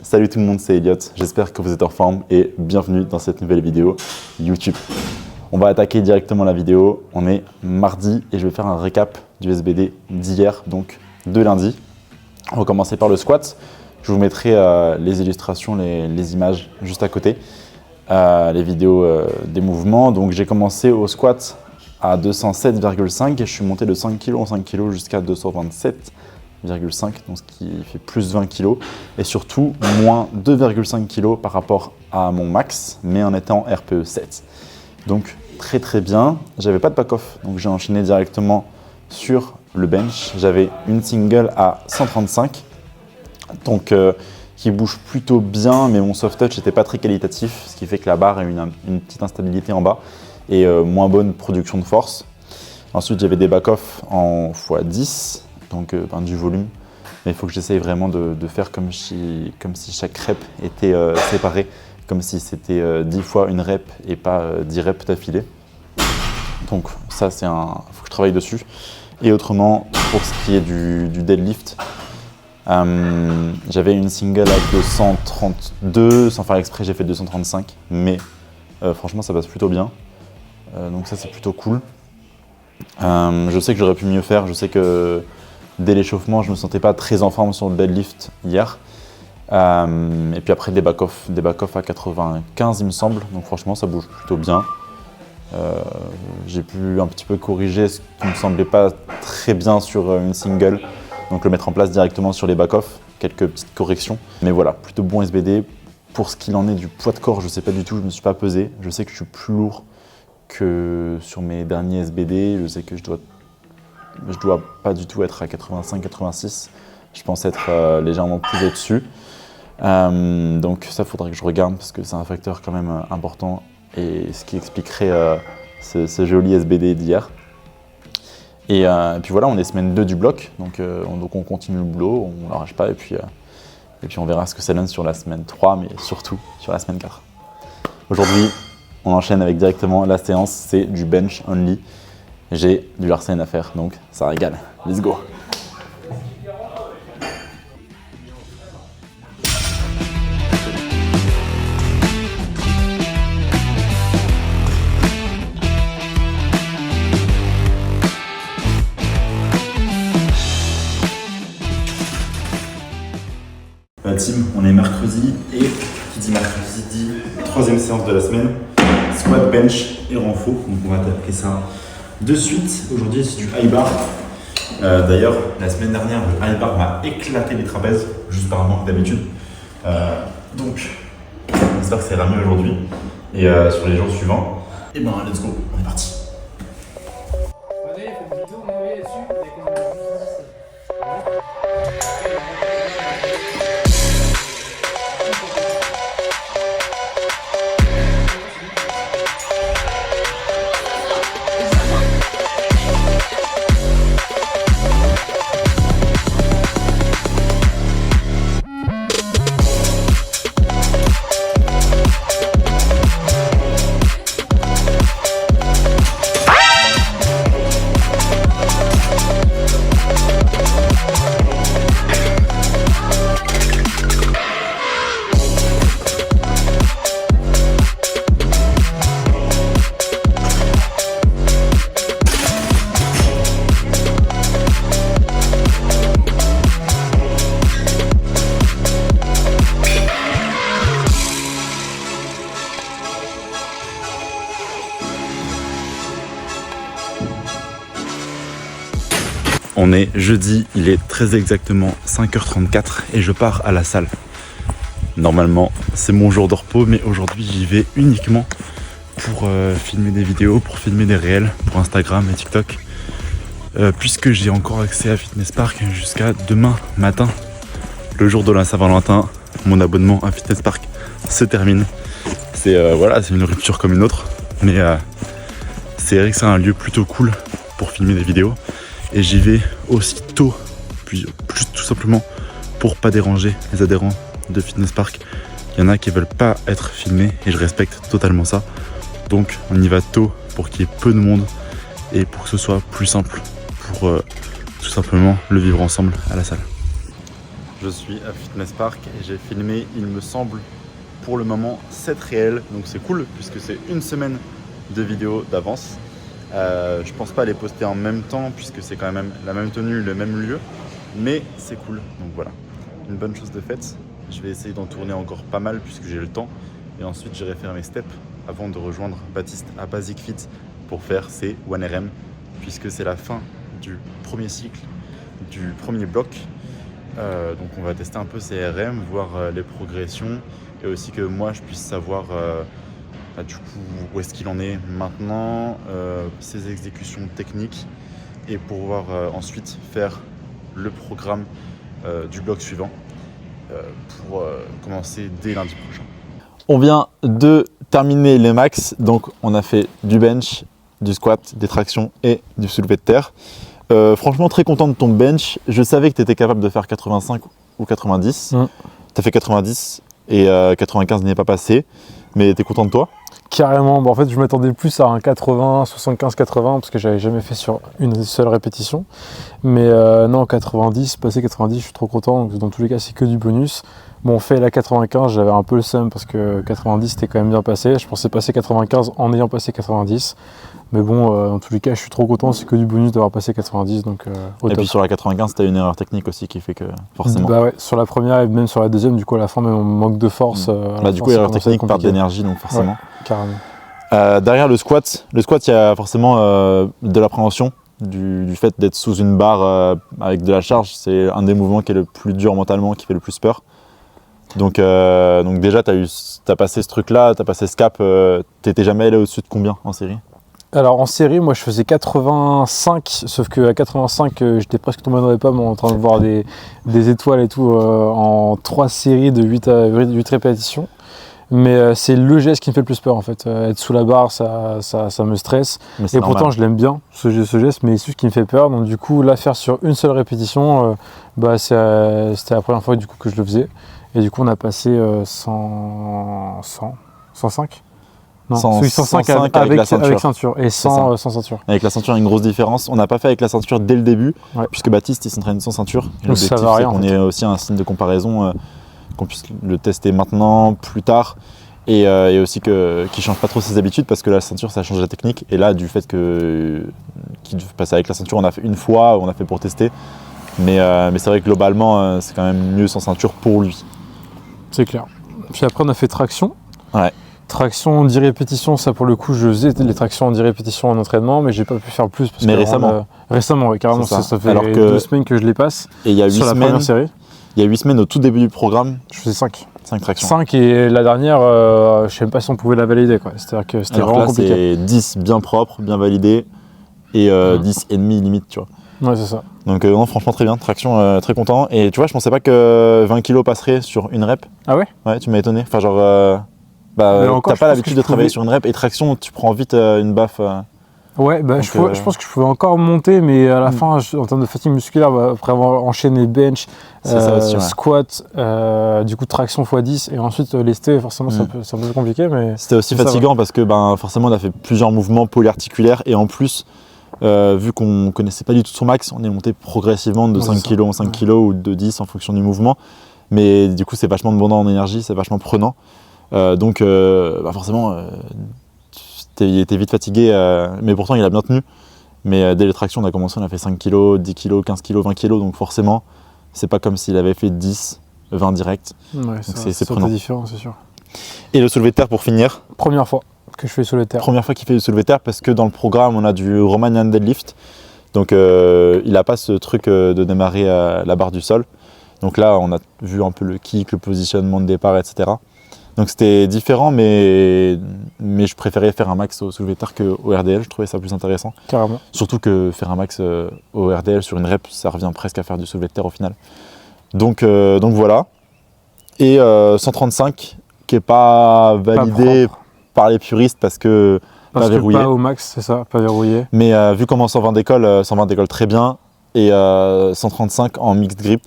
Salut tout le monde, c'est Elliot, j'espère que vous êtes en forme et bienvenue dans cette nouvelle vidéo YouTube. On va attaquer directement la vidéo, on est mardi et je vais faire un récap du SBD d'hier, donc de lundi. On va commencer par le squat, je vous mettrai les illustrations, les images juste à côté, les vidéos des mouvements. Donc j'ai commencé au squat à 207,5 et je suis monté de 5 kg jusqu'à 227,5, donc ce qui fait plus 20 kg et surtout moins 2,5 kg par rapport à mon max, mais en étant RPE 7. Donc très bien. J'avais pas de back-off, donc j'ai enchaîné directement sur le bench. J'avais une single à 135, donc qui bouge plutôt bien, mais mon soft touch n'était pas très qualitatif, ce qui fait que la barre a une petite instabilité en bas et moins bonne production de force. Ensuite, j'avais des back-off en x10, donc du volume. Mais il faut que j'essaye vraiment de faire comme si chaque rep était séparée, comme si c'était 10 fois une rep et pas 10 reps d'affilée. Donc ça, faut que je travaille dessus. Et autrement, pour ce qui est du deadlift, j'avais une single à 232, sans faire exprès, j'ai fait 235, mais franchement, ça passe plutôt bien. Donc ça, c'est plutôt cool. Je sais que j'aurais pu mieux faire, je sais que dès l'échauffement, je ne me sentais pas très en forme sur le deadlift hier. Et puis après, des back-off à 95, il me semble. Donc franchement, ça bouge plutôt bien. J'ai pu un petit peu corriger ce qui ne me semblait pas très bien sur une single. Donc le mettre en place directement sur les back-off, quelques petites corrections. Mais voilà, plutôt bon SBD. Pour ce qu'il en est du poids de corps, je ne sais pas du tout, je ne me suis pas pesé. Je sais que je suis plus lourd que sur mes derniers SBD. Je sais que je dois pas du tout être à 85-86. Je pense être légèrement plus au-dessus. Donc ça, faudrait que je regarde parce que c'est un facteur quand même important et ce qui expliquerait ce joli SBD d'hier. Et puis voilà, on est semaine 2 du bloc, donc on continue le boulot, on n'arrache pas et puis on verra ce que ça donne sur la semaine 3, mais surtout sur la semaine 4. Aujourd'hui, on enchaîne avec directement la séance, c'est du bench only. J'ai du Larsen à faire, donc ça régale. Let's go! Team, on est mercredi et qui dit mercredi dit troisième séance de la semaine, squat, bench et renfo. Donc on va attaquer ça de suite. Aujourd'hui c'est du high bar. D'ailleurs la semaine dernière le high bar m'a éclaté les trapèzes juste par manque d'habitude. Donc j'espère que ça ira mieux aujourd'hui et sur les jours suivants. Et ben let's go, on est parti. On est jeudi, il est très exactement 5h34 et je pars à la salle. Normalement, c'est mon jour de repos, mais aujourd'hui, j'y vais uniquement pour filmer des vidéos, pour filmer des réels, pour Instagram et TikTok. Puisque j'ai encore accès à Fitness Park jusqu'à demain matin, le jour de la Saint-Valentin, mon abonnement à Fitness Park se termine. C'est voilà, c'est une rupture comme une autre, mais c'est vrai que c'est un lieu plutôt cool pour filmer des vidéos. Et j'y vais aussitôt, puis juste tout simplement pour pas déranger les adhérents de Fitness Park. Il y en a qui veulent pas être filmés et je respecte totalement ça. Donc on y va tôt pour qu'il y ait peu de monde et pour que ce soit plus simple pour tout simplement le vivre ensemble à la salle. Je suis à Fitness Park et j'ai filmé, il me semble, pour le moment 7 réels. Donc c'est cool puisque c'est une semaine de vidéos d'avance. Je pense pas les poster en même temps puisque c'est quand même la même tenue, le même lieu. Mais c'est cool. Donc voilà, une bonne chose de faite. Je vais essayer d'en tourner encore pas mal puisque j'ai le temps. Et ensuite j'irai faire mes steps avant de rejoindre Baptiste à Basic Fit pour faire ses 1RM puisque c'est la fin du premier cycle, du premier bloc. Donc on va tester un peu ses RM, voir les progressions et aussi que moi je puisse savoir du coup où est-ce qu'il en est maintenant, ses exécutions techniques et pouvoir ensuite faire le programme du bloc suivant pour commencer dès lundi prochain. On vient de terminer les max, donc on a fait du bench, du squat, des tractions et du soulevé de terre. Franchement très content de ton bench. Je savais que tu étais capable de faire 85 ou 90. Tu as fait 90 et 95 n'y est pas passé. Mais tu es content de toi? Carrément. Bon, en fait, je m'attendais plus à un 80, 75, 80 parce que j'avais jamais fait sur une seule répétition. Mais non, 90, passer 90, je suis trop content. Donc, dans tous les cas, c'est que du bonus. Bon, on fait la 95, j'avais un peu le seum parce que 90 c'était quand même bien passé. Je pensais passer 95 en ayant passé 90. Mais bon, dans tous les cas, je suis trop content, c'est que du bonus d'avoir passé 90. Donc, et top. Puis sur la 95, tu as une erreur technique aussi qui fait que forcément. Bah ouais, sur la première et même sur la deuxième, du coup, à la fin, même on manque de force. Du coup, erreur technique, perte d'énergie, donc forcément. Ouais, carrément. Derrière le squat, il y a forcément de l'appréhension du fait d'être sous une barre avec de la charge. C'est un des mouvements qui est le plus dur mentalement, qui fait le plus peur. Donc déjà, tu as passé ce truc-là, tu as passé ce cap. Tu n'étais jamais allé au-dessus de combien en série? Alors en série, moi je faisais 85, sauf qu'à 85, j'étais presque tombé dans les pommes en train de voir des étoiles et tout en 3 séries de 8 répétitions. Mais c'est le geste qui me fait le plus peur en fait. Être sous la barre, ça me stresse. Et pourtant je l'aime bien, ce geste, mais c'est ce qui me fait peur. Donc du coup, là faire sur une seule répétition, c'était la première fois du coup, que je le faisais. Et du coup, on a passé 105. Non, 105 avec ceinture et sans ceinture. Avec la ceinture, il y a une grosse différence. On n'a pas fait avec la ceinture dès le début, puisque Baptiste il s'entraîne sans ceinture. Donc ça va rien. On est aussi un signe de comparaison, qu'on puisse le tester maintenant, plus tard, et aussi qu'il ne change pas trop ses habitudes, parce que la ceinture ça change la technique. Et là, du fait qu'il passe avec la ceinture, on a fait une fois, on a fait pour tester. Mais c'est vrai que globalement, c'est quand même mieux sans ceinture pour lui. C'est clair. Puis après, on a fait traction. Ouais. Traction 10 répétitions, ça pour le coup, je faisais les tractions en 10 répétitions en entraînement, mais j'ai pas pu faire plus. Parce mais que récemment récemment, oui, carrément, ça fait alors 2 semaines que je les passe. Et il y a 8 sur semaines, la première série. Il y a 8 semaines au tout début du programme. Je faisais 5. 5 tractions. 5 et la dernière, je sais même pas si on pouvait la valider. C'est-à-dire que c'était vraiment compliqué. C'est 10 bien propre, bien validé, et 10 et demi limite, tu vois. Ouais, c'est ça. Donc non, franchement très bien, traction, très content. Et tu vois, je pensais pas que 20 kg passerait sur une rep. Ah ouais? Ouais, tu m'as étonné. Enfin genre, t'as pas l'habitude de travailler sur une rep, et traction, tu prends vite une baffe. Ouais, je pense que je pouvais encore monter, mais à la fin, en termes de fatigue musculaire, après avoir enchaîné bench, aussi, squat, du coup traction x10, et ensuite lesté, forcément c'est un peu compliqué. Mais c'était aussi fatigant parce que forcément on a fait plusieurs mouvements polyarticulaires, et en plus, vu qu'on connaissait pas du tout son max, on est monté progressivement de 5 kg en 5 kg ou de 10 en fonction du mouvement. Mais du coup, c'est vachement demandant en énergie, c'est vachement prenant. Donc forcément, t'es vite fatigué, mais pourtant il a bien tenu. Mais dès les tractions, on a commencé, on a fait 5 kg, 10 kg, 15 kg, 20 kg, donc forcément, c'est pas comme s'il avait fait 10, 20 direct. Ouais, c'est prenant. différent, c'est sûr. Et le soulevé de terre pour finir. Première fois que je fais le soulevé de terre. Première fois qu'il fait le soulevé de terre, parce que dans le programme, on a du Romanian deadlift. Donc il n'a pas ce truc de démarrer à la barre du sol. Donc là, on a vu un peu le kick, le positionnement de départ, etc. Donc c'était différent, mais je préférais faire un max au soulevé de terre qu'au RDL, je trouvais ça plus intéressant. Carrément. Surtout que faire un max au RDL sur une rep, ça revient presque à faire du soulevé de terre au final. Donc voilà. Et 135, qui n'est pas validé par les puristes parce que pas verrouillé. Pas au max, c'est ça, pas verrouillé. Mais vu comment 120 décolle très bien, et 135 en mixed grip.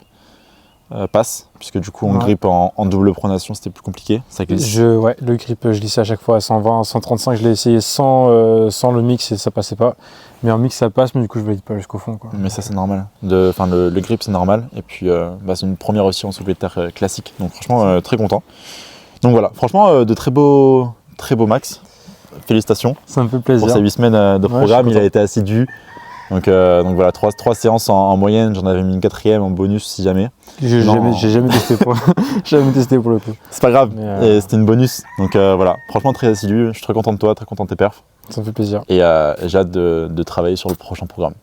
passe, puisque du coup, on Ouais. grip en double pronation, c'était plus compliqué. Ça glisse. Ouais, le grip, je glissais à chaque fois à 120, 135. Je l'ai essayé sans le mix et ça passait pas. Mais en mix, ça passe, mais du coup, je valide pas jusqu'au fond, quoi. Mais ça, c'est normal. Le grip, c'est normal. Et puis, c'est une première aussi en soulevé de terre classique. Donc, franchement, très content. Donc, voilà. Franchement, de très beaux max. Félicitations Ça me fait pour plaisir. ces 8 semaines de Ouais, programme. je suis Il a été assidu. Donc voilà, 3 séances en moyenne. J'en avais mis une 4e en bonus si jamais. J'ai Non. jamais testé pour jamais testé pour le coup. C'est pas grave. Mais, Et c'était une bonus. Donc voilà, franchement, très assidu. Je suis très content de toi, très content de tes perfs. Ça me fait plaisir. Et j'ai hâte de travailler sur le prochain programme.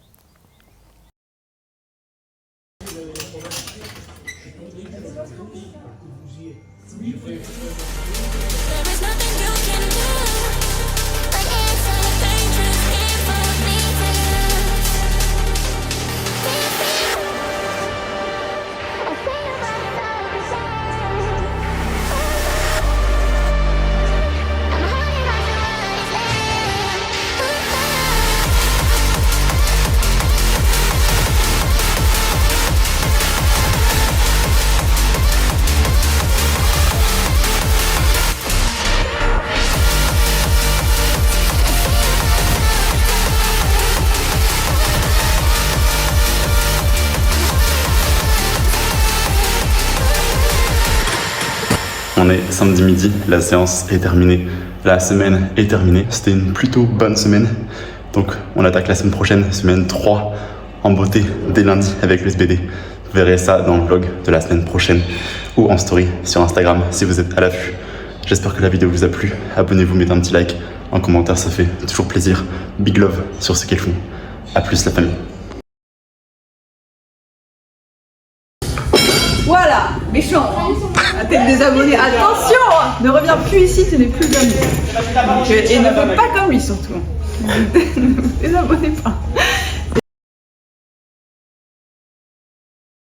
There is nothing you can do. Like it's a dangerous game for me to lose. I feel myself again. I'm holding on to what is there. On est samedi midi, la séance est terminée, la semaine est terminée. C'était une plutôt bonne semaine. Donc on attaque la semaine prochaine, semaine 3, en beauté, dès lundi avec le SBD. Vous verrez ça dans le vlog de la semaine prochaine ou en story sur Instagram si vous êtes à l'affût. J'espère que la vidéo vous a plu. Abonnez-vous, mettez un petit like, en commentaire, ça fait toujours plaisir. Big love sur ce qu'ils font. A plus la famille. Voilà, méchant. La tête des abonnés. Attention, ne reviens plus ici, tu n'es plus ami. Et ne fais pas comme lui surtout. Ne vous désabonnez pas.